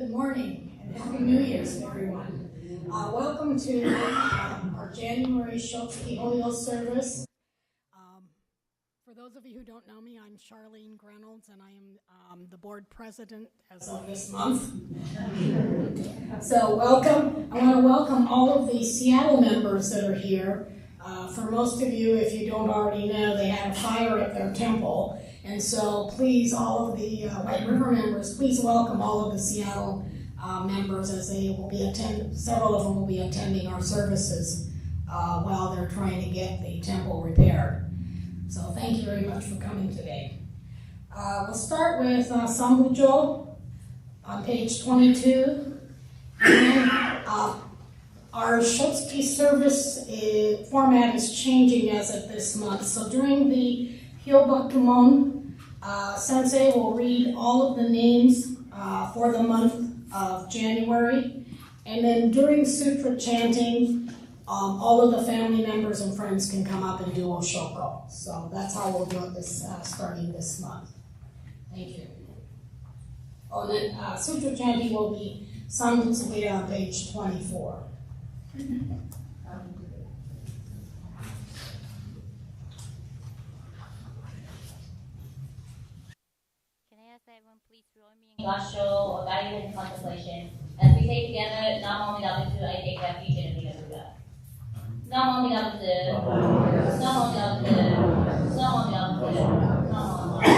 Good morning and Happy New Year's to everyone. Welcome to our January Shotsuki-Hoyo Service. For those of you who don't know me, I'm Charlene Reynolds and I am the board president as of this month. So welcome. I want to welcome all of the Seattle members that are here. For most of you, if you don't already know, they had a fire at their temple. And so please, all of the White River members, please welcome all of the Seattle members as they will be several of them will be attending our services while they're trying to get the temple repaired. So thank you very much for coming today. We'll start with Sambujo on page 22. And our Shotsuki service format is changing as of this month. So during the Hyobakumon, Sensei will read all of the names for the month of January. And then during sutra chanting, all of the family members and friends can come up and do Oshoko. So that's how we'll do it starting this month. Thank you. Oh, and then sutra chanting will be Sambutsuge on page 24. Everyone please join me in Gasho or guided in contemplation as we say together, Namo Midabutsu, I take refuge in the Buddha. Namo Midabutsu, Namo Midabutsu, Namo Midabutsu, Namo Midabutsu.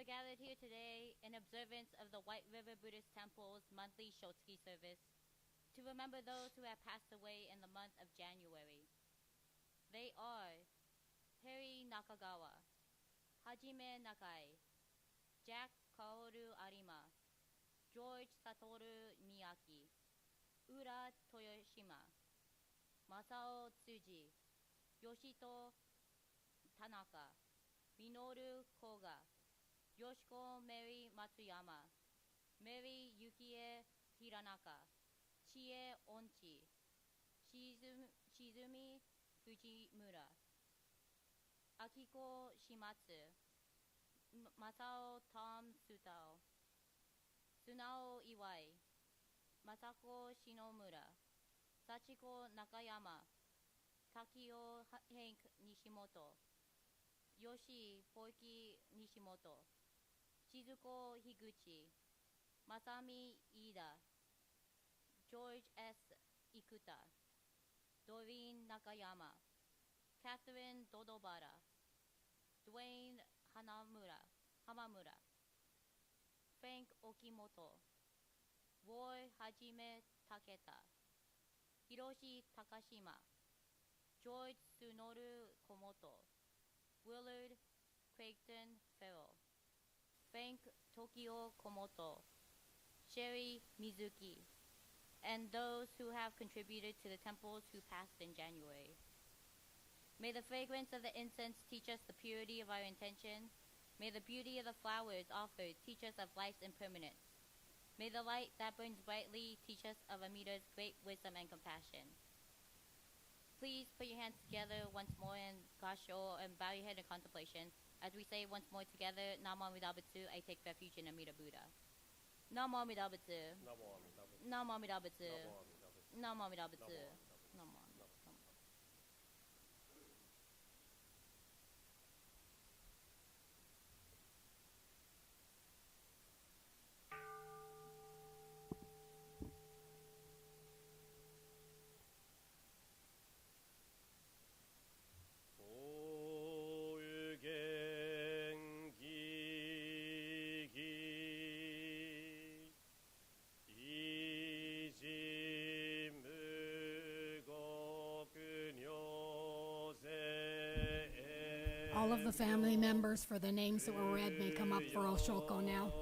are gathered here today in observance of the White River Buddhist Temple's monthly Shotsuki service to remember those who have passed away in the month of January. They are Harry Nakagawa, Hajime Nakai, Jack Kaoru Arima, George Satoru Miyaki, Ura Toyoshima, Masao Tsuji, Yoshito Tanaka, Minoru Koga, Yoshiko Mary Matsuyama, Mary Yukie Hiranaka, Chie Onchi, Shizumi Fujimura, Akiko Shimatsu, Masao Tom Sutao, Sunao Iwai, Masako Shinomura, Sachiko Nakayama, Takio Hank Nishimoto, Yoshi Poiki Nishimoto, Shizuko Higuchi, Masami Ida, George S. Ikuta, Doreen Nakayama, Catherine Dodobara, Dwayne Hamamura, Frank Okimoto, Roy Hajime Taketa, Hiroshi Takashima, George Tsunoru Komoto, Willard Creighton Farrell, Frank Tokyo Komoto, Sherry Mizuki, and those who have contributed to the temples who passed in January. May the fragrance of the incense teach us the purity of our intention. May the beauty of the flowers offered teach us of life's impermanence. May the light that burns brightly teach us of Amida's great wisdom and compassion. Please put your hands together once more in Gasho and bow your head in contemplation as we say once more together, Namo Amida Butsu, I take refuge in Amida Buddha. Namo Amida Butsu. Namo Amida Butsu. Namo Amida Butsu. Namo. All of the family members for the names that were read may come up for Oshoko now.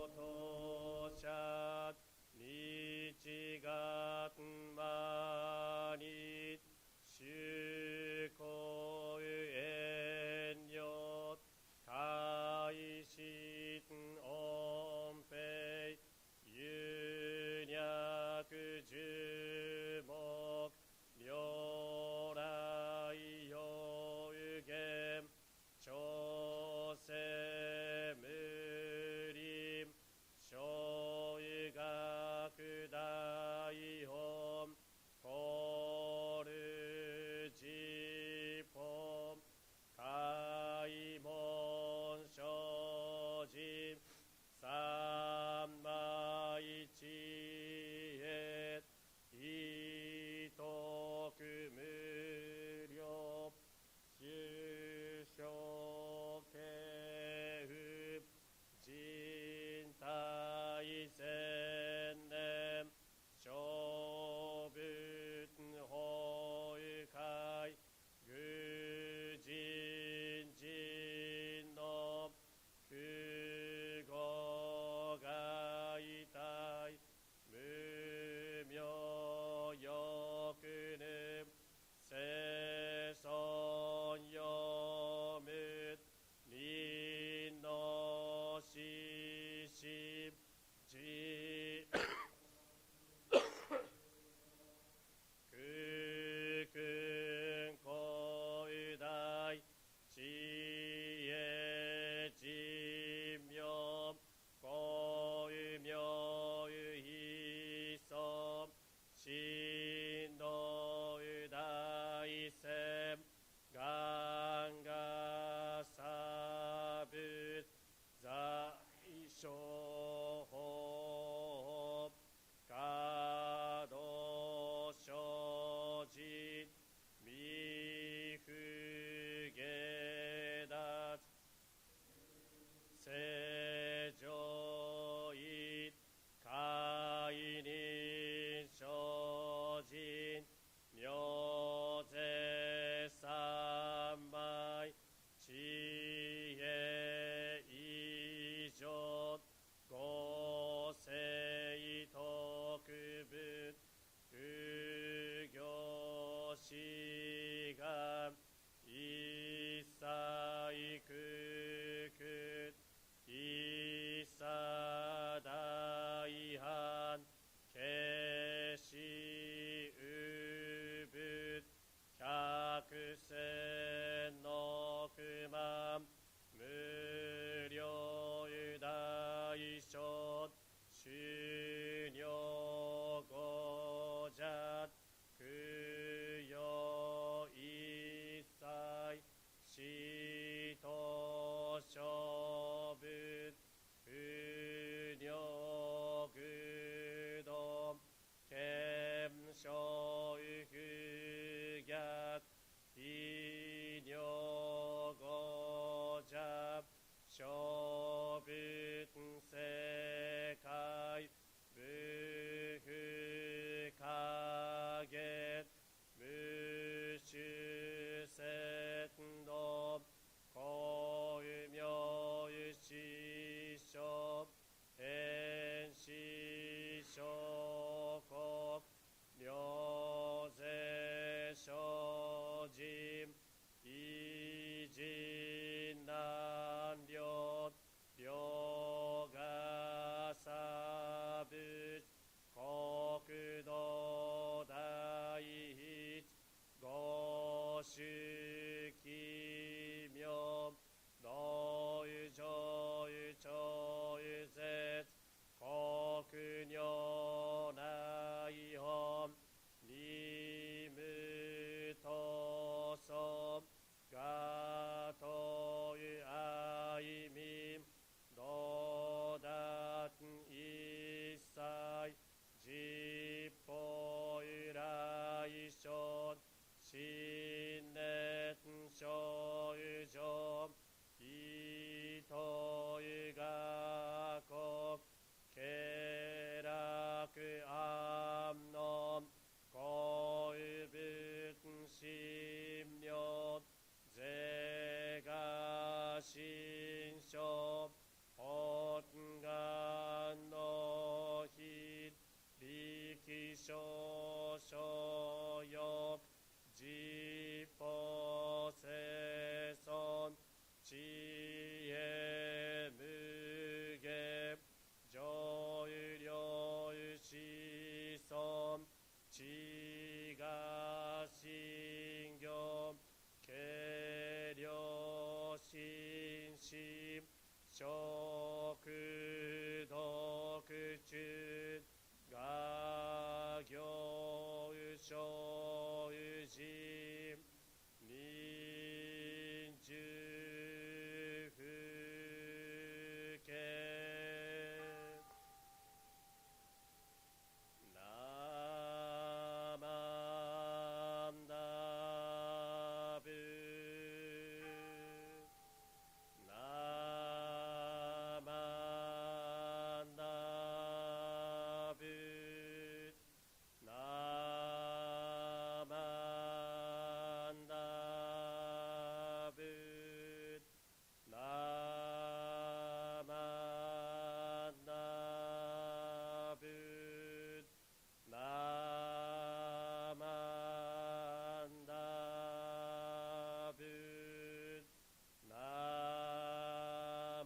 조세무림 千の九万無量有大小修行五者供養一切死と勝負不尿愚道検証不逆異尿五者小仏世界無不影無種節道公明師匠変死諸国妙税精進異人難量量が差仏国土第一五種奇妙道有上有長有絶国如内本二無闘争がという愛民道達一切実法由来所信念所有上意という学校経絡安穏公仏神妙是が心象本願の日力少々欲実法生存知恵無下上有量有子孫知が信行軽量心心食毒中が行有所有人民中不敬ナマンダブナマンダブナマンダブナマンダブナマンダブナ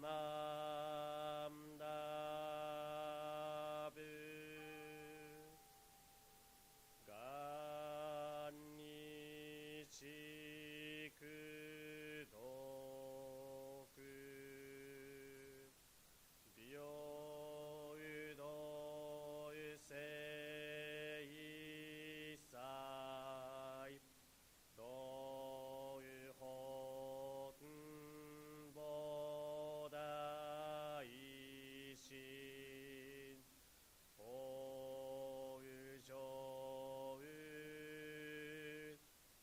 マンダブがんにちくどく美容うどうせいさいどういうほんぼだいしおうじょう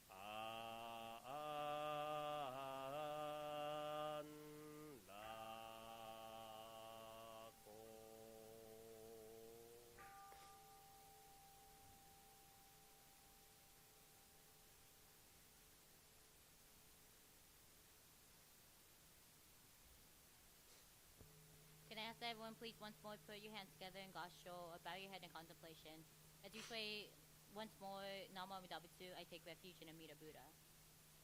あんらこCan I ask everyone, please, once more, put your hands together in Gasho, bow your head in contemplation. As you say once more, Namo Amida Butsu, I take refuge in Amida Buddha.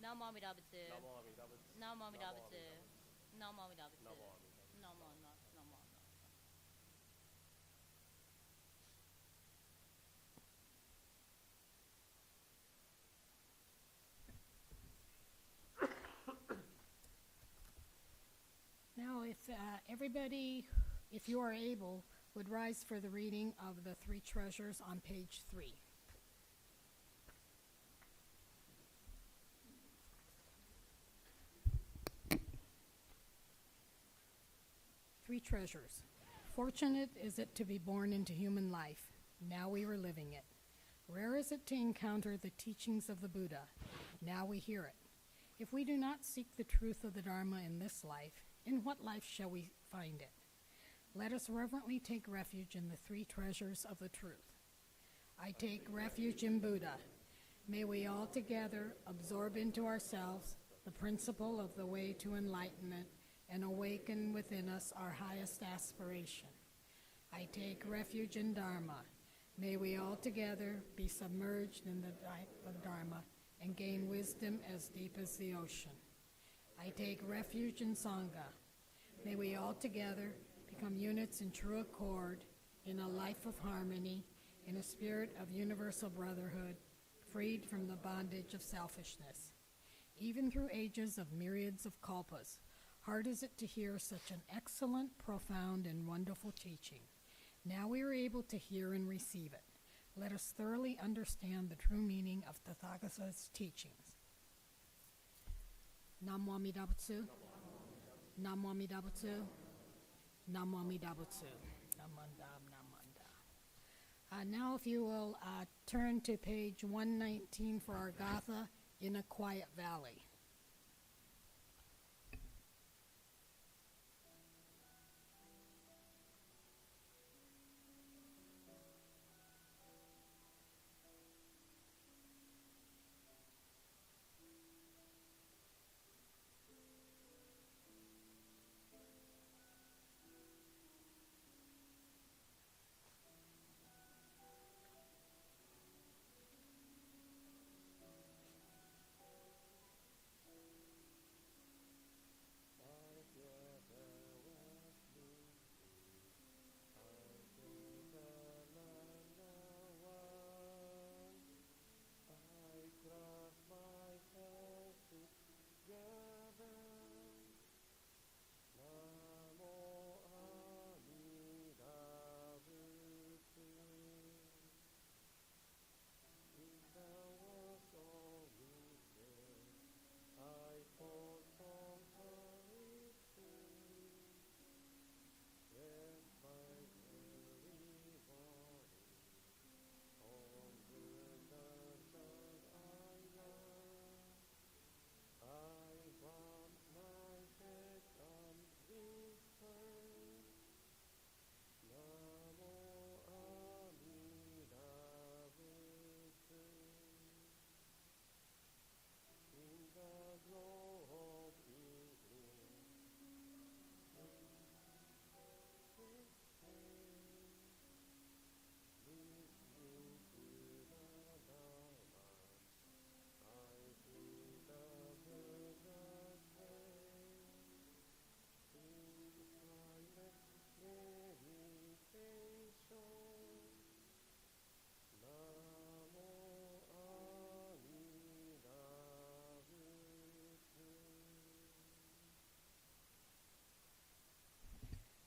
Namo Amida Butsu. Namo Amida Butsu. Namo Amida Namo Butsu. Amida Namo Amida Butsu. Namo Amida Butsu. Namo Namo. Everybody, if you are able, would rise for the reading of the three treasures on page 3. Three treasures. Fortunate is it to be born into human life. Now we were living it. Rare is it to encounter the teachings of the Buddha. Now we hear it. If we do not seek the truth of the Dharma in this life, in what life shall we find it? Let us reverently take refuge in the three treasures of the truth. I take refuge in Buddha. May we all together absorb into ourselves the principle of the way to enlightenment and awaken within us our highest aspiration. I take refuge in Dharma. May we all together be submerged in the Dharma and gain wisdom as deep as the ocean. I take refuge in Sangha. May we all together become units in true accord, in a life of harmony, in a spirit of universal brotherhood, freed from the bondage of selfishness. Even through ages of myriads of kalpas, hard is it to hear such an excellent, profound, and wonderful teaching. Now we are able to hear and receive it. Let us thoroughly understand the true meaning of Tathagata's teachings. Namo Amida Butsu. Namo Amida Butsu. Namo Amida Butsu. Namanda, Namanda. Now if you will turn to page 119 for our Gatha, In a Quiet Valley.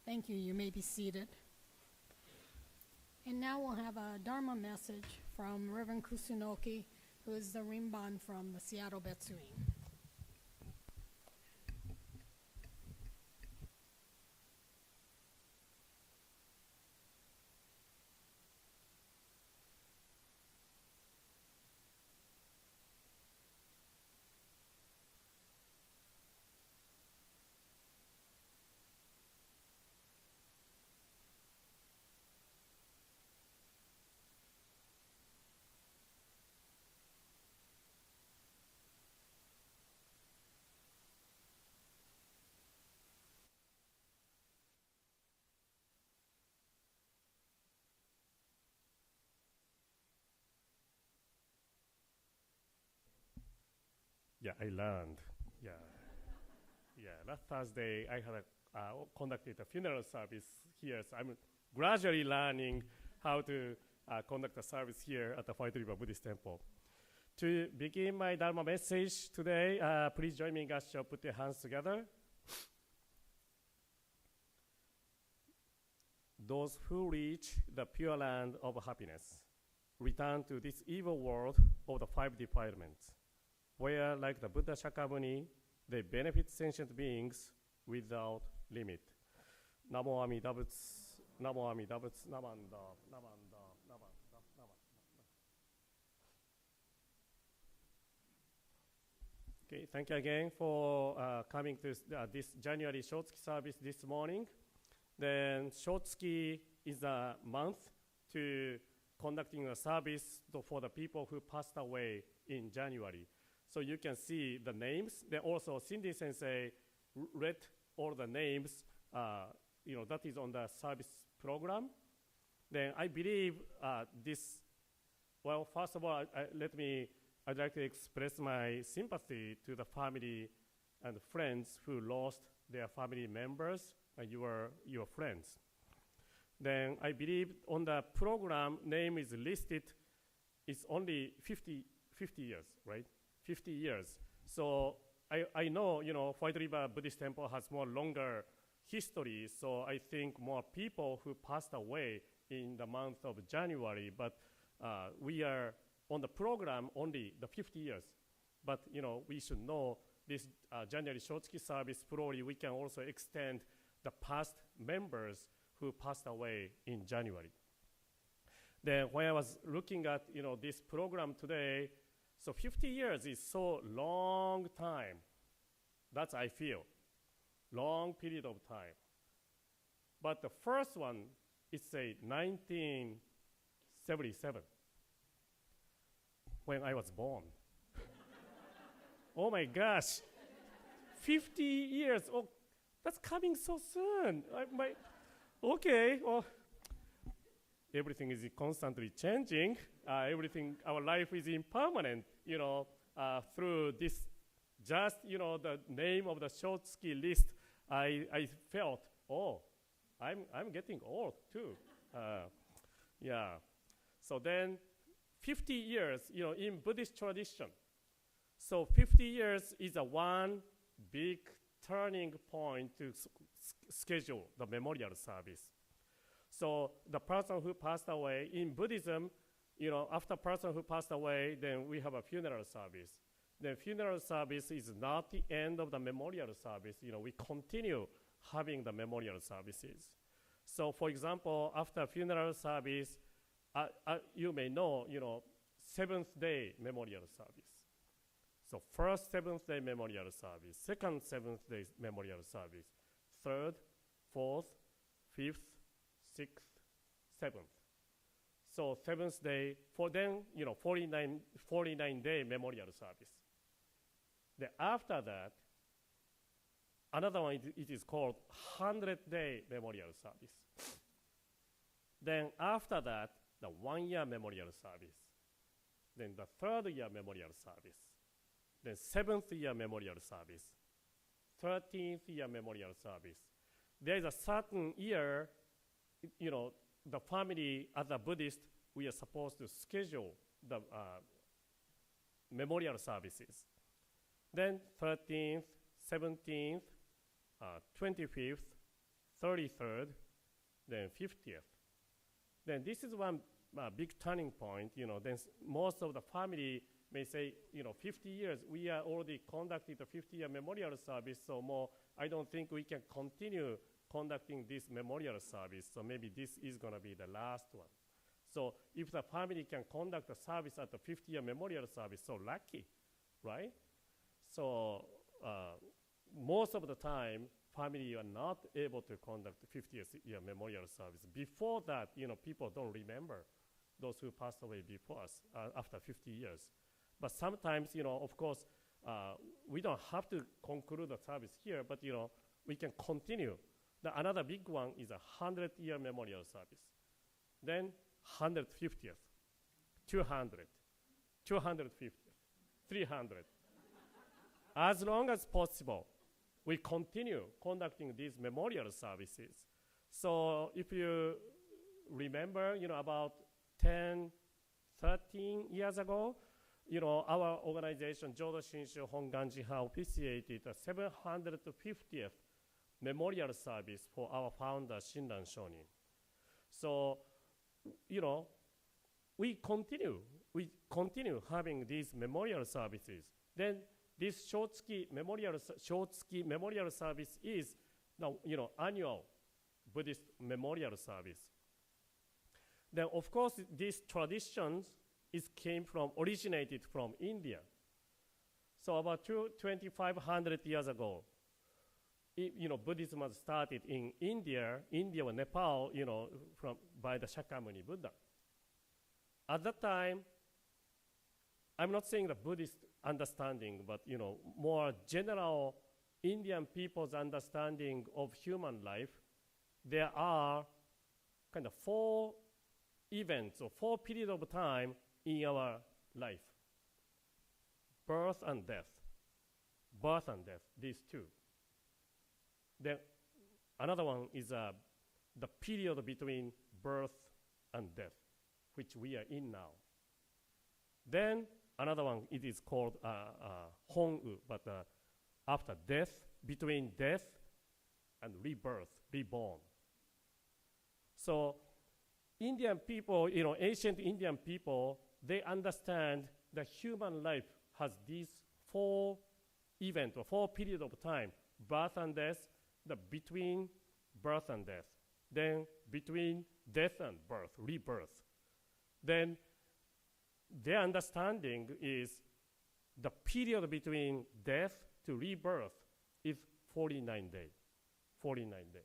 Thank you. You may be seated. And now we'll have a Dharma message from Reverend Kusunoki, who is the Rinban from the Seattle Betsuin. Yeah, I learned. Yeah. Last Thursday, I had conducted a funeral service here, so I'm gradually learning how to conduct a service here at the White River Buddhist Temple. To begin my Dharma message today, please join me in Gassho. Put your hands together. those who reach the pure land of happiness return to this evil world of the five defilements, where, like the Buddha Shakyamuni, they benefit sentient beings without limit. Namo Amida Butsu, Namo Amida Butsu, Namanda, Namanda, Namanda, Namanda. Okay, thank you again for coming to this January Shotsuki service this morning. Then Shotsuki is a month to conducting a service for the people who passed away in January. So you can see the names. Then also Cindy Sensei read all the names, that is on the service program. Then I believe first of all, I'd like to express my sympathy to the family and friends who lost their family members and your friends. Then I believe on the program name is listed, it's only 50 years, right? 50 years. So I know, White River Buddhist Temple has more longer history, so I think more people who passed away in the month of January, but we are on the program only the 50 years. But, we should know this January Shotsuki service, probably we can also extend the past members who passed away in January. Then when I was looking at, this program today, so 50 years is so long time. That's I feel. Long period of time. But the first one is say 1977, when I was born. Oh my gosh, 50 years. Oh, that's coming so soon. Okay, well, everything is constantly changing. Our life is impermanent, through this, just, the name of the Shotsuki list, I felt, I'm getting old too. Yeah. So then 50 years, in Buddhist tradition. So 50 years is a one big turning point to schedule the memorial service. So the person who passed away, in Buddhism, after person who passed away, then we have a funeral service. The funeral service is not the end of the memorial service. We continue having the memorial services. So for example, after funeral service, you may know, seventh day memorial service. So first seventh day memorial service, second seventh day memorial service, third, fourth, fifth, sixth, seventh. So seventh day, for then, 49-day memorial service. Then after that, another one, it is called 100-day memorial service. Then after that, the 1-year memorial service. Then the 3rd year memorial service. Then 7th year memorial service. 13th year memorial service. There is a certain year, the family, as a Buddhist, we are supposed to schedule the memorial services. Then 13th, 17th, 25th, 33rd, then 50th. Then this is one big turning point. Then most of the family may say, 50 years, we are already conducting the 50-year memorial service, so I don't think we can continue conducting this memorial service, so maybe this is going to be the last one. So if the family can conduct a service at the 50-year memorial service, so lucky, right? So most of the time, family are not able to conduct the 50th-year memorial service. Before that, people don't remember those who passed away before us after 50 years. But sometimes, of course, we don't have to conclude the service here, but, we can continue. Another big one is a 100-year memorial service. Then 150th, 200, 250th, 300. As long as possible, we continue conducting these memorial services. So if you remember, about 10, 13 years ago, our organization, Jodo Shinshu Honganji-ha, officiated the 750th memorial service for our founder, Shinran Shonin. So, we continue having these memorial services. Then this Shotsuki Memorial Service is now, annual Buddhist memorial service. Then, of course, these traditions originated from India. So about 2,500 years ago, Buddhism was started in India or Nepal, by the Shakyamuni Buddha. At that time, I'm not saying the Buddhist understanding, but more general Indian people's understanding of human life. There are kind of 4 events or 4 periods of time in our life: birth and death, these 2. Then another one is the period between birth and death, which we are in now. Then another one, it is called Hong-u, but after death, between death and rebirth, reborn. So Indian people, ancient Indian people, they understand that human life has these 4 events or 4 periods of time: birth and death, the between birth and death, then between death and birth, rebirth. Then their understanding is the period between death to rebirth is 49 days. 49 days.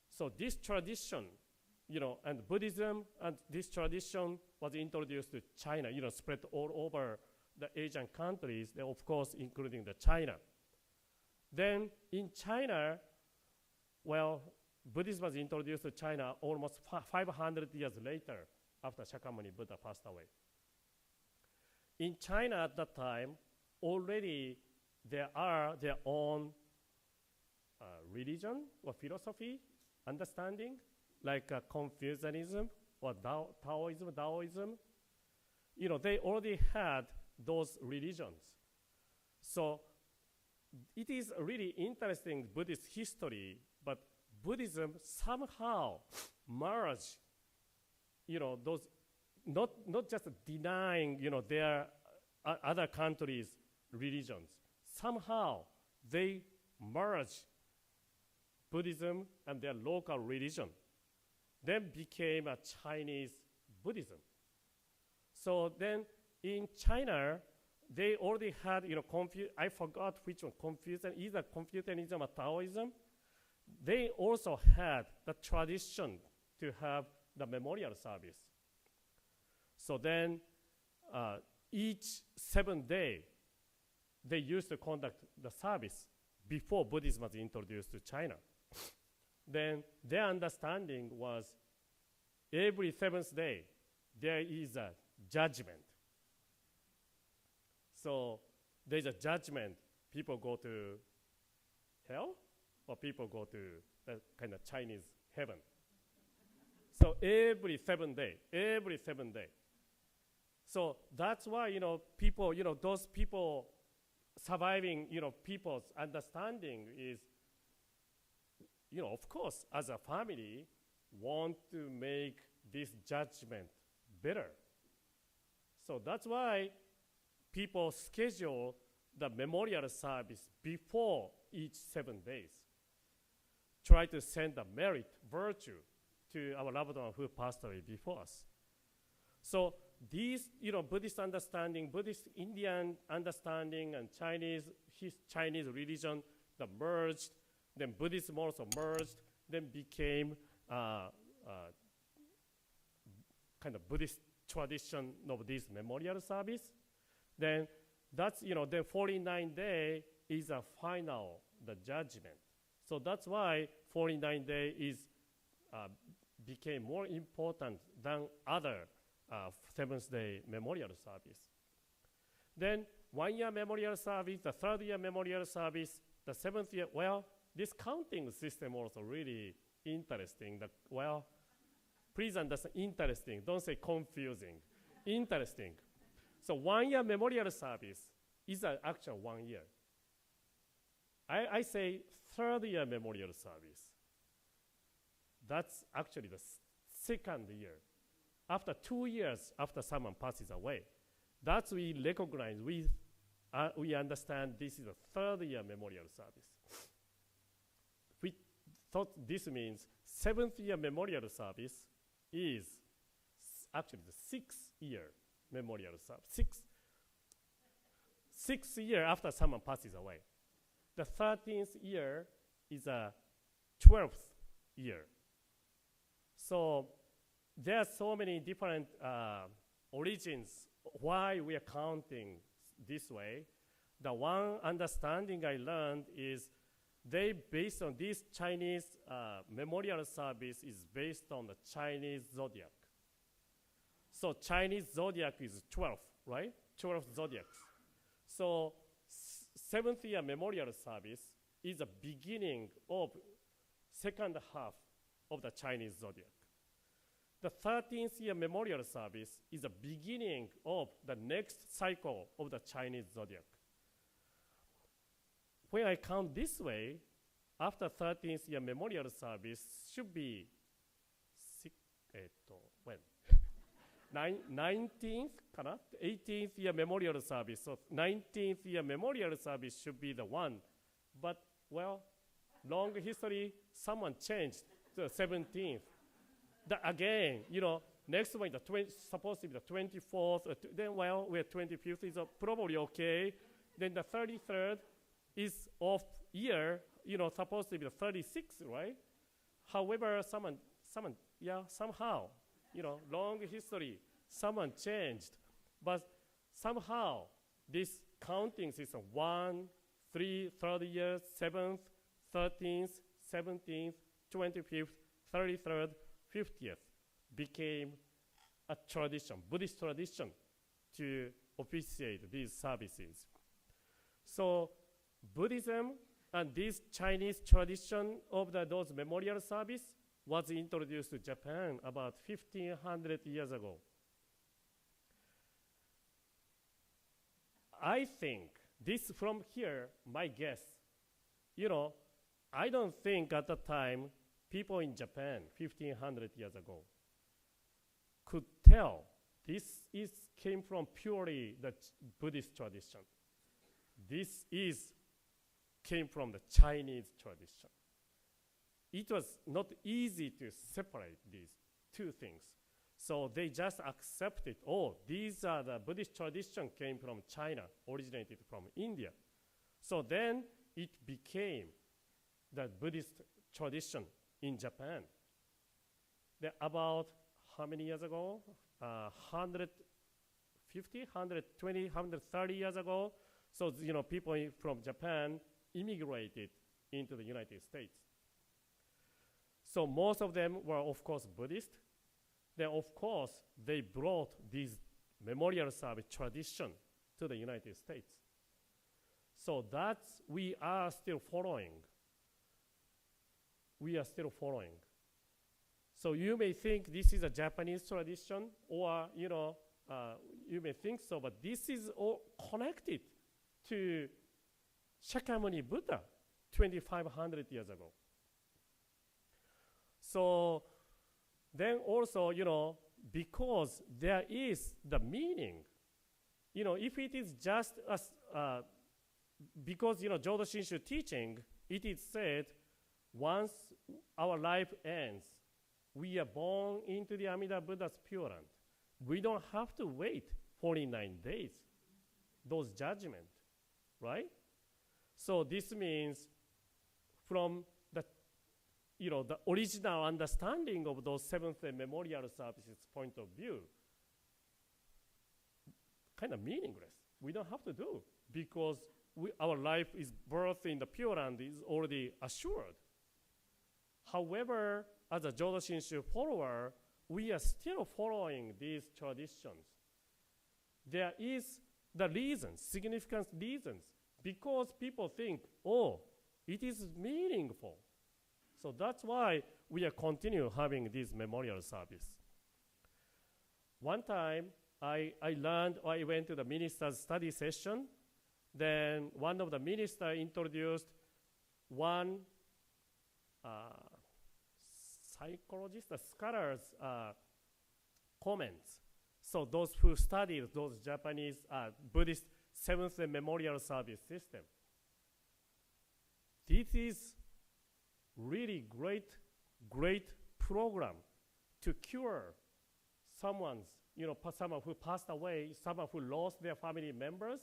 So this tradition, and Buddhism, and this tradition was introduced to China, spread all over the Asian countries, of course, including the China. Then in China, Buddhism was introduced to China almost 500 years later after Shakyamuni Buddha passed away. In China at that time, already there are their own religion or philosophy, understanding, like Confucianism or Taoism. They already had those religions. So it is really interesting Buddhist history, but Buddhism somehow merged, those, not just denying, their other countries' religions. Somehow they merged Buddhism and their local religion, then became a Chinese Buddhism. So then in China, they already had, I forgot which one, either Confucianism or Taoism. They also had the tradition to have the memorial service. So then each 7th day, they used to conduct the service before Buddhism was introduced to China. Then their understanding was every 7th day, there is a judgment. So there's a judgment. People go to hell, or people go to the kind of Chinese heaven. So every 7th day. So that's why, people, those people surviving, people's understanding is, of course, as a family, want to make this judgment better. So that's why people schedule the memorial service before each 7 days. Try to send a merit, virtue, to our loved one who passed away before us. So these, Buddhist understanding, Buddhist Indian understanding, and Chinese religion that merged, then Buddhism also merged, then became kind of Buddhist tradition of this memorial service. Then that's, then 49 day is a final, the judgment. So that's why 49 day became more important than other 7th day memorial service. Then 1 year memorial service, the 3rd year memorial service, the 7th year, this counting system also really interesting. Please understand, interesting. Don't say confusing. Interesting. So 1 year memorial service is an actual 1 year. I say 3rd year memorial service. That's actually the second year. After 2 years after someone passes away, that's we recognize, we understand this is the third year memorial service. We thought this means seventh year memorial service is actually the 6th year memorial service. Sixth year after someone passes away. The 13th year is a 12th year. So there are so many different origins why we are counting this way. The one understanding I learned is they based on this Chinese memorial service is based on the Chinese zodiac. So Chinese zodiac is 12, right? 12 zodiacs. So seventh year memorial service is the beginning of second half of the Chinese zodiac. The 13th year memorial service is the beginning of the next cycle of the Chinese zodiac. When I count this way, after 13th year memorial service should be when? 19th, 18th year memorial service. So 19th year memorial service should be the one. But, well, long history, someone changed to the 17th. Again, next one is supposed to be the 24th. Then, well, we're 25th is probably okay. Then the 33rd is off year, supposed to be the 36th, right? However, somehow, long history, someone changed. But somehow, this counting system, 1, 3, 3rd year, 7th, 13th, 17th, 25th, 33rd, 50th became a tradition, Buddhist tradition, to officiate these services. So Buddhism and this Chinese tradition of those memorial service was introduced to Japan about 1,500 years ago. I think this from here, my guess, I don't think at the time people in Japan 1,500 years ago could tell this came from purely the Buddhist tradition. This came from the Chinese tradition. It was not easy to separate these two things. So they just accepted, these are the Buddhist tradition came from China, originated from India. So then it became the Buddhist tradition in Japan. About how many years ago? 150, 120, 130 years ago. So, people from Japan immigrated into the United States. So most of them were, of course, Buddhist. Then, of course, they brought this memorial service tradition to the United States. So we are still following. We are still following. So you may think this is a Japanese tradition, or you may think so, but this is all connected to Shakyamuni Buddha 2,500 years ago. So then also, because there is the meaning, if it is just because, Jodo Shinshu teaching, it is said, once our life ends, we are born into the Amida Buddha's Pure Land. We don't have to wait 49 days, those judgments, right? So this means from the original understanding of those Seventh-day Memorial Services point of view, kind of meaningless. We don't have to do because our life is birth in the Pure Land is already assured. However, as a Jodo Shinshu follower, we are still following these traditions. There is the reasons, significant reasons, because people think, it is meaningful. So that's why we are continue having this memorial service. One time, I went to the minister's study session. Then one of the ministers introduced one psychologists, the scholars' comments. So those who studied those Japanese Buddhist Seventh-day Memorial Service system. This is really great program to cure someone who passed away, someone who lost their family members.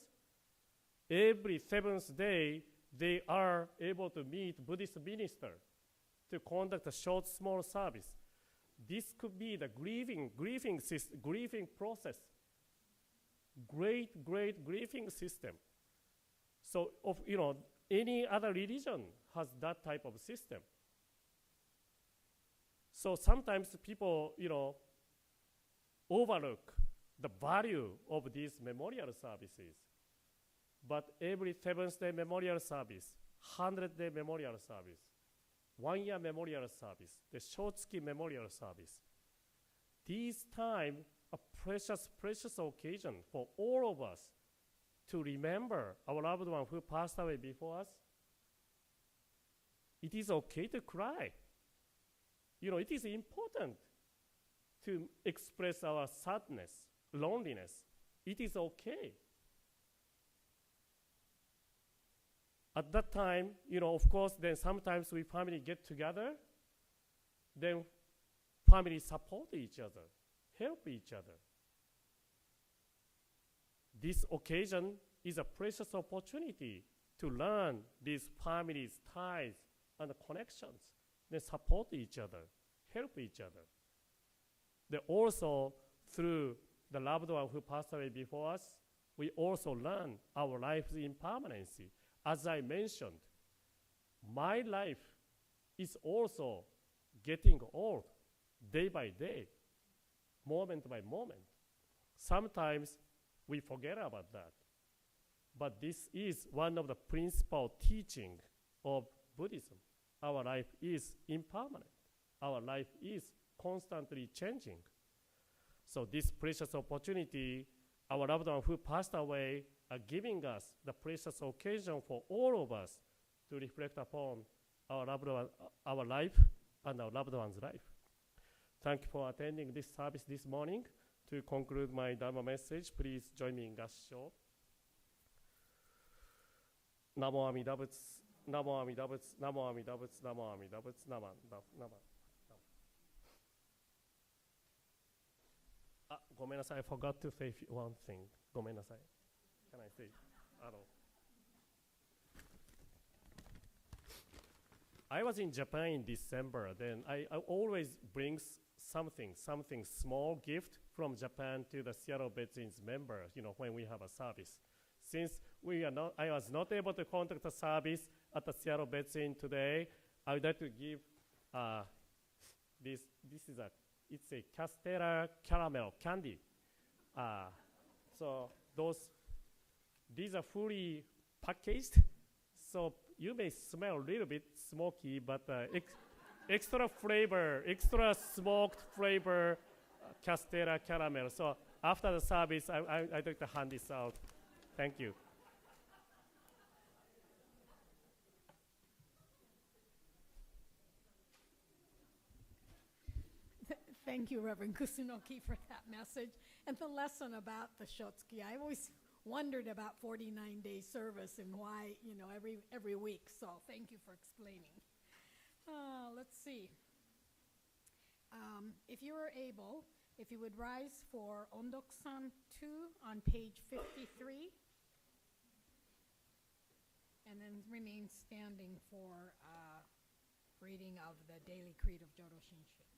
Every seventh day, they are able to meet Buddhist minister to conduct a short, small service. This could be the grieving process. Great grieving system. So, any other religion has that type of system. So sometimes people, overlook the value of these memorial services. But every seventh-day memorial service, 100-day memorial service, 1-year memorial service, the Shotsuki memorial service, these time a precious occasion for all of us to remember our loved one who passed away before us. It is okay to cry. It is important to express our sadness, loneliness. It is okay. At that time, of course, then sometimes we family get together, then family support each other, help each other. This occasion is a precious opportunity to learn these families' ties and connections. They support each other, help each other. They also, through the loved one who passed away before us, we also learn our life's impermanency. As I mentioned, my life is also getting old day by day, moment by moment. Sometimes we forget about that. But this is one of the principal teachings of Buddhism. Our life is impermanent. Our life is constantly changing. So this precious opportunity, our loved one who passed away are giving us the precious occasion for all of us to reflect upon our life and our loved one's life. Thank you for attending this service this morning. To conclude my Dharma message, please join me in Gassho. Namo Amida Butsu, Namo Amida Butsu, Namo Amida Butsu, Namo Amida Butsu, Nama. ごめんなさい, I forgot to say one thing. ごめんなさい. Can I say? I was in Japan in December. Then I always bring something small gift from Japan to the Seattle Veterans members, when we have a service. Since I was not able to conduct a service at the Seattle Veterans today, I would like to give it's a Castella caramel candy. So these are fully packaged, so you may smell a little bit smoky, but extra flavor, extra smoked flavor, Castella caramel. So after the service, I'd like to hand this out. Thank you. Thank you, Reverend Kusunoki, for that message and the lesson about the Shotsuki. I always wondered about 49-day service and why, every week. So thank you for explaining. Let's see. If you are able, if you would rise for Ondoku-san 2 on page 53, and then remain standing for reading of the Daily Creed of Jodo Shinshu.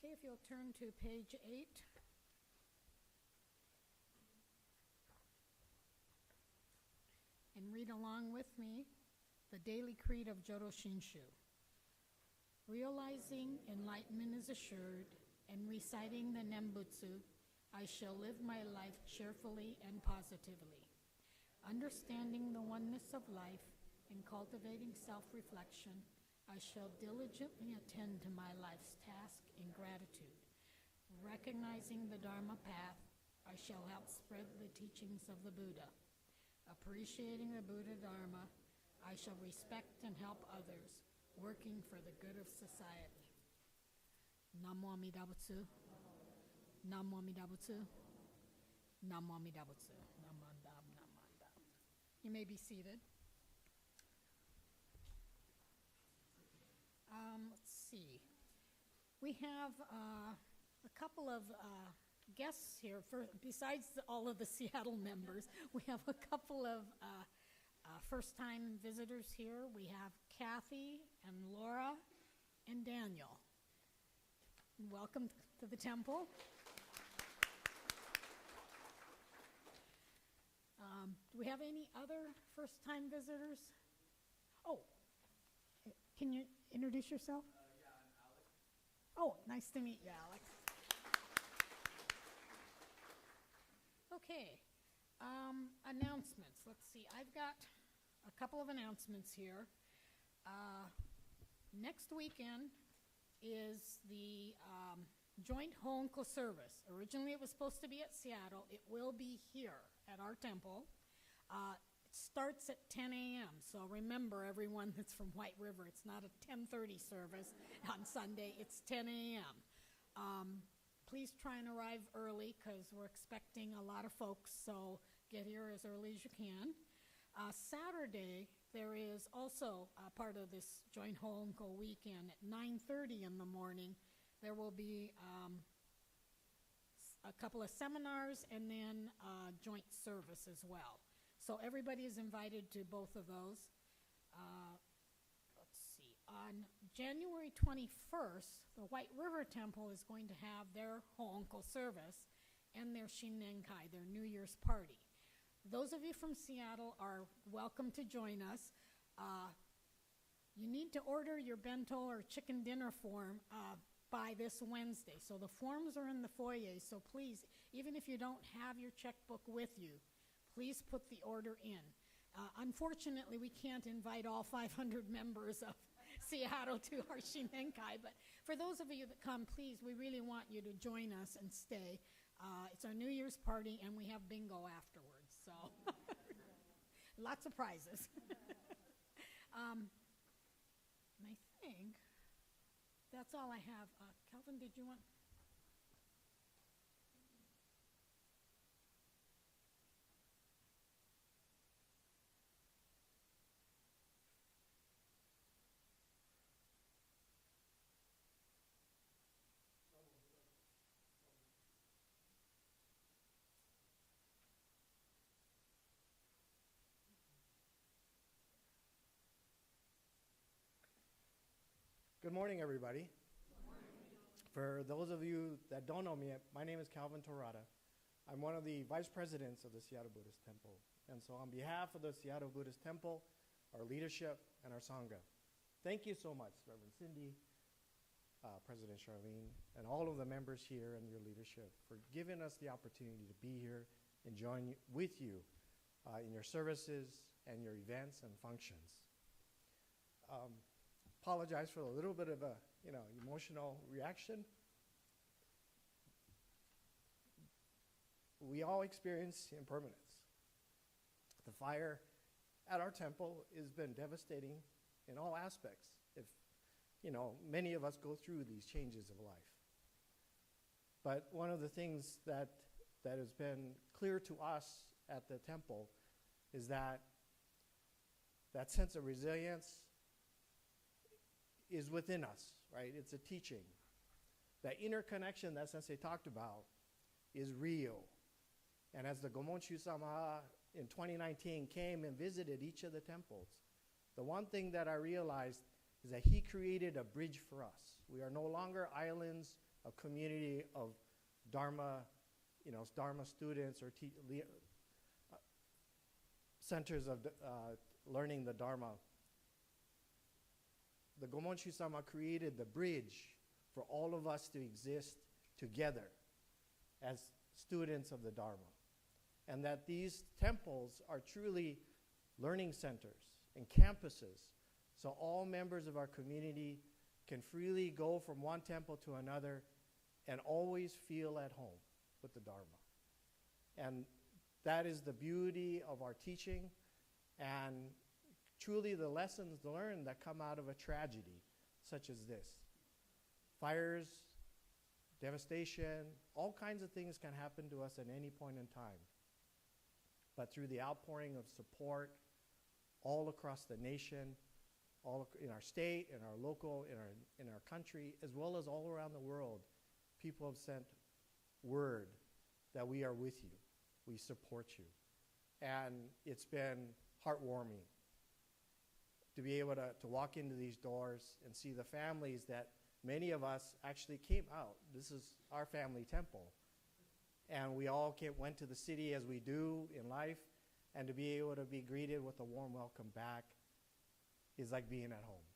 Okay, if you'll turn to page 8. And read along with me the daily creed of Jodo Shinshu. Realizing enlightenment is assured and reciting the Nembutsu, I shall live my life cheerfully and positively. Understanding the oneness of life and cultivating self-reflection, I shall diligently attend to my life's task in gratitude. Recognizing the Dharma path, I shall help spread the teachings of the Buddha. Appreciating the Buddha Dharma, I shall respect and help others, working for the good of society. Namo Amida Butsu. Namo Amida Butsu. Namo Amida Butsu. Namandam, namandam. You may be seated. Let's see. We have a couple of guests here. Besides all of the Seattle members, we have a couple of first-time visitors here. We have Kathy and Laura and Daniel. Welcome to the temple. Do we have any other first-time visitors? Oh, can you introduce yourself? Yeah, I'm Alex. Oh, nice to meet you, Alex. Okay, announcements. Let's see, I've got a couple of announcements here. Next weekend is the joint Honko service. Originally it was supposed to be at Seattle. It will be here at our temple. It starts at 10 a.m. So remember, everyone that's from White River, it's not a 10:30 service on Sunday. It's 10 a.m. Please try and arrive early because we're expecting a lot of folks, so get here as early as you can. Saturday, there is also part of this Joint Honko weekend at 9:30 in the morning. There will be a couple of seminars and then joint service as well. So everybody is invited to both of those. Let's see. On January 21st, the White River Temple is going to have their Honko service and their Shinnenkai, their New Year's party. Those of you from Seattle are welcome to join us. You need to order your bento or chicken dinner form by this Wednesday. So the forms are in the foyer, so please, even if you don't have your checkbook with you, please put the order in. Unfortunately, we can't invite all 500 members of Seattle to our Shinnenkai, but for those of you that come, please, we really want you to join us and stay. It's our New Year's party, and we have bingo afterwards, so lots of prizes. And I think that's all I have. Calvin, did you want? Good morning, everybody. Good morning. For those of you that don't know me, my name is Calvin Torada. I'm one of the vice presidents of the Seattle Buddhist Temple. And so on behalf of the Seattle Buddhist Temple, our leadership, and our Sangha, thank you so much, Reverend Cindy, President Charlene, and all of the members here and your leadership for giving us the opportunity to be here and join with you in your services and your events and functions. Apologize for a little bit of a, emotional reaction. We all experience impermanence. The fire at our temple has been devastating in all aspects. If, many of us go through these changes of life. But one of the things that has been clear to us at the temple is that sense of resilience is within us, right? It's a teaching. That interconnection that Sensei talked about is real. And as the Gomonchu-sama in 2019 came and visited each of the temples, the one thing that I realized is that he created a bridge for us. We are no longer islands a community of Dharma, Dharma students or centers of learning the Dharma. The Gomonshu-sama created the bridge for all of us to exist together as students of the Dharma. And that these temples are truly learning centers and campuses, so all members of our community can freely go from one temple to another and always feel at home with the Dharma. And that is the beauty of our teaching and truly the lessons learned that come out of a tragedy such as this. Fires, devastation, all kinds of things can happen to us at any point in time. But through the outpouring of support all across the nation, all in our state, in our local, in our country, as well as all around the world, people have sent word that we are with you, we support you. And it's been heartwarming to be able to walk into these doors and see the families that many of us actually came out. This is our family temple. And we all went to the city as we do in life, and to be able to be greeted with a warm welcome back is like being at home.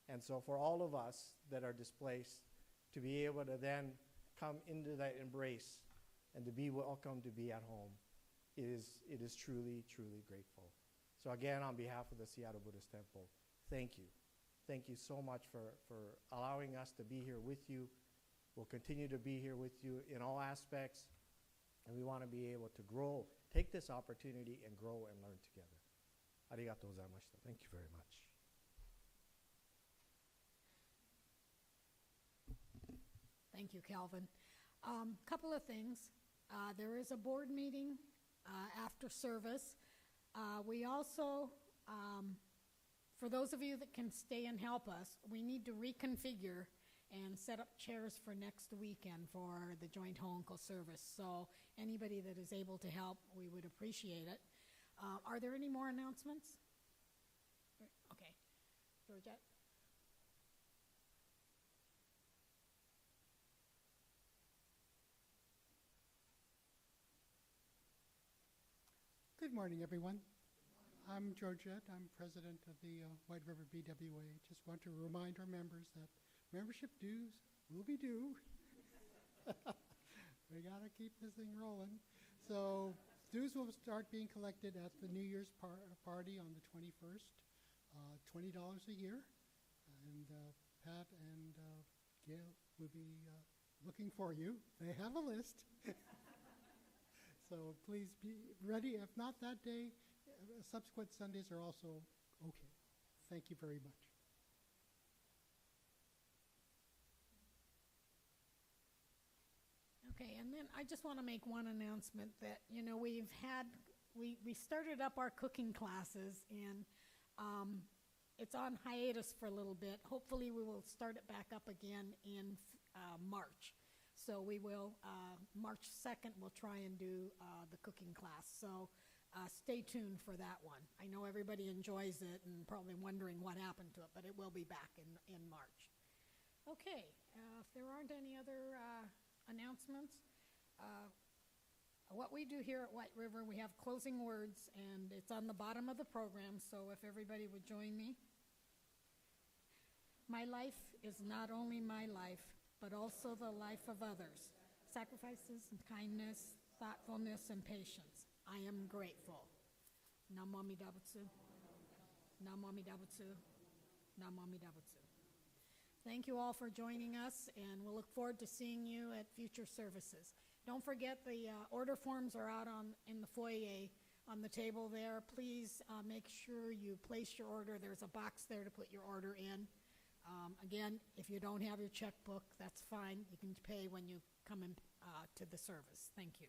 And so for all of us that are displaced, to be able to then come into that embrace and to be welcome to be at home, it is truly, truly grateful. So again, on behalf of the Seattle Buddhist Temple, thank you. Thank you so much for allowing us to be here with you. We'll continue to be here with you in all aspects, and we want to be able to grow, take this opportunity and grow and learn together. Arigatou gozaimashita. Thank you very much. Thank you, Calvin. Couple of things. There is a board meeting after service. We also, for those of you that can stay and help us, we need to reconfigure and set up chairs for next weekend for the joint Honko service. So anybody that is able to help, we would appreciate it. Are there any more announcements? Okay. Georgette? Good morning, everyone. I'm Georgette. I'm president of the White River BWA. Just want to remind our members that membership dues will be due. We got to keep this thing rolling. So dues will start being collected at the New Year's party on the 21st, $20 a year. And Pat and Gail will be looking for you. They have a list. So please be ready. If not that day, subsequent Sundays are also okay. Thank you very much. Okay, and then I just want to make one announcement that, we started up our cooking classes, and it's on hiatus for a little bit. Hopefully we will start it back up again in March. So we will, March 2nd, we'll try and do the cooking class. So stay tuned for that one. I know everybody enjoys it and probably wondering what happened to it, but it will be back in March. Okay, if there aren't any other announcements, what we do here at White River, we have closing words, and it's on the bottom of the program, so if everybody would join me. My life is not only my life, but also the life of others. Sacrifices and kindness, thoughtfulness, and patience. I am grateful. Namo Amida Butsu. Namo Amida Butsu. Namo Amida Butsu. Thank you all for joining us, and we'll look forward to seeing you at future services. Don't forget the order forms are out in the foyer on the table there. Please make sure you place your order. There's a box there to put your order in. Again, if you don't have your checkbook, that's fine. You can pay when you come in to the service. Thank you.